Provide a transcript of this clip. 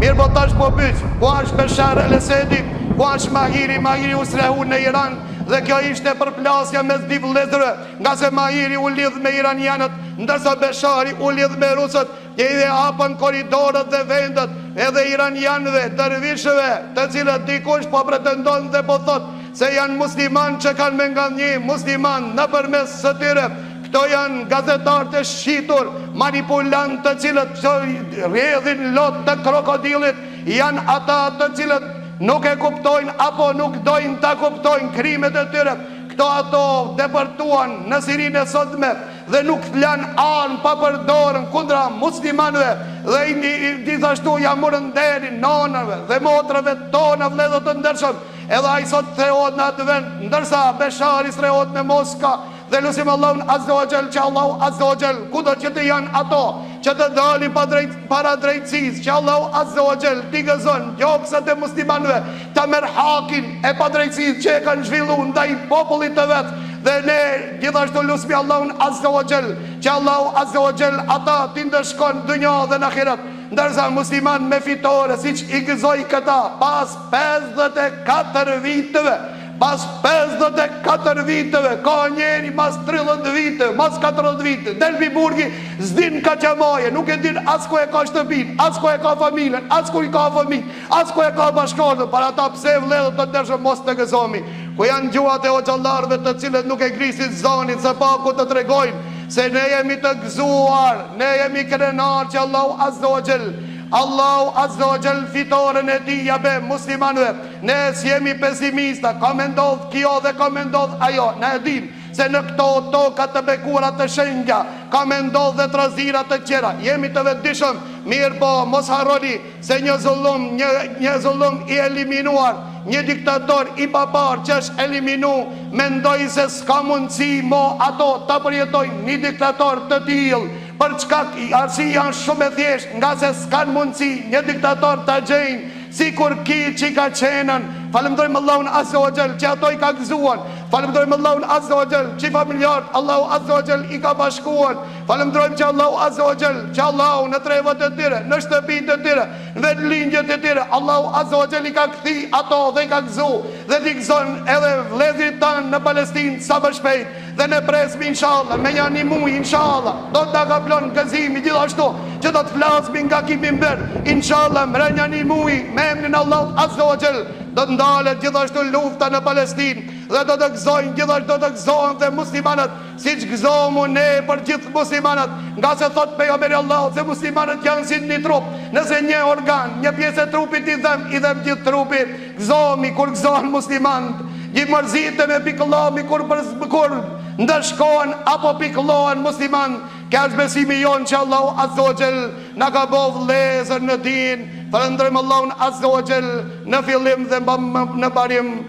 Mirë po tash po pyç, ku është Bashar el-Asadi, ku është Mahiri Usrehu në Iran, dhe kjo ishte përplasja mes dy vëllezërve, nga se Mahiri u lidh me iranianët, ndërsa Bashari u lidh me rusët, që i dhe hapën koridorët dhe vendet edhe iranianëve, dervishëve, të cilët dikush po pretendon dhe po thot se janë musliman që kanë me nga një musliman në përmes së tyre. Këto janë gazetarë të shqitur, manipulant të cilët rrjedhin lot të krokodilit, janë ata të cilët nuk e kuptojnë apo nuk dojnë ta kuptojnë krimet e tyre. Këto ato depërtuan në Sirinë e sotme dhe nuk flan armë pa përdorën kundra muslimanëve dhe gjithashtu ja morën derin nonave dhe motrave tona vëllezër të ndershëm. Edhe ai sot theohet në atë vend, ndërsa Bashari theohet në Moska. Dhe lusim Allahun Azza wa Jall që Allahu Azza wa Jall kudo që të janë ato që të dalin para drejtësisë, që Allahu Azza wa Jall t'i gëzon gjokësat e muslimanëve, ta merr hakin e padrejtësisë që e kanë zhvilluar ndaj popullit të vet. Dhe ne gjithashtu lusim Allahun Azza wa Jall që Allahu Azza wa Jall ata t'i ndëshkon dynjë dhe në ahiret. Ndërsa musliman me fitore, siç i gëzoi këta pas 54 viteve. Pas 54 viteve, ka njeri mas 30 vite, mas 40 vite, Delbi Burgi zdin ka qamaje, nuk e din as ku e ka shtëpin, as ku e ka familjen, as ku i ka fëmijë, as ku e ka bashkëtorën, para ta pse vëllezër të ndershëm mos të gëzohemi. Ku janë gjuhat e hoxhallarëve të cilët nuk e grisin zonin se pa ku të tregojnë se ne jemi të gëzuar, ne jemi krenar që Allahu Azza wa Jall fitoren e ti jabe muslimanëve. Ne s'jemi pesimista, ka me ndodh kjo dhe ka me ndodh ajo. Ne e dim se në këto toka të bekuara të shenjta ka me ndodh dhe trazira të tjera. Jemi të vetëdijshëm, mirë po mos harroni se një zullum i eliminuar, një diktator i papar që është eliminu, mendoj se s'ka mundësi mo ato të përjetojnë një diktator të tillë. Për çka arsi janë shumë e thjeshtë, nga se s'kan mundësi një diktator të gjejnë si kur ki që i ka qenën. Falemdojmë Allahun Azza wa Jall që ato i ka gëzuan. Falemdojmë Allahun Azza wa Jall që familjarët Allahu Azza wa Jall i ka bashkuan. Falemdojmë që Allahu Azza wa Jall që Allahu në trevat e tyre, në shtëpitë e tyre, në vetëlindjet e tyre, Allahu Azza wa Jall i ka kthi ato dhe i ka gëzu dhe t'i gëzon edhe vëllezërit tanë në Palestinë sa më shpejt. Dhe ne presim inshallah me një muaj inshallah do të nga plon gëzimi gjithashtu që do të flasmi nga ky mimber inshallah mbrëmja një muaj me emrin Allahu Azza wa Jall do të ndalet gjithashtu lufta në Palestinë dhe do të gëzojnë gjithashtu do të gëzohen dhe muslimanët siç gëzohemi ne për gjithë muslimanët, nga se thot pejgamberi Allahu se muslimanët janë si një trup, nëse një organ, një pjesë e trupit i dhem gjithë trupi, gëzohemi kur gëzohen muslimanët. Një mërzite me pikëllomi kur ndëshkohen apo pikëllohen musliman. Ka është besimi jonë që Allahu Azza wa Jall na ka bëu vëllezër në din. Falënderojmë Allahun Azza wa Jall në fillim dhe në mbarim.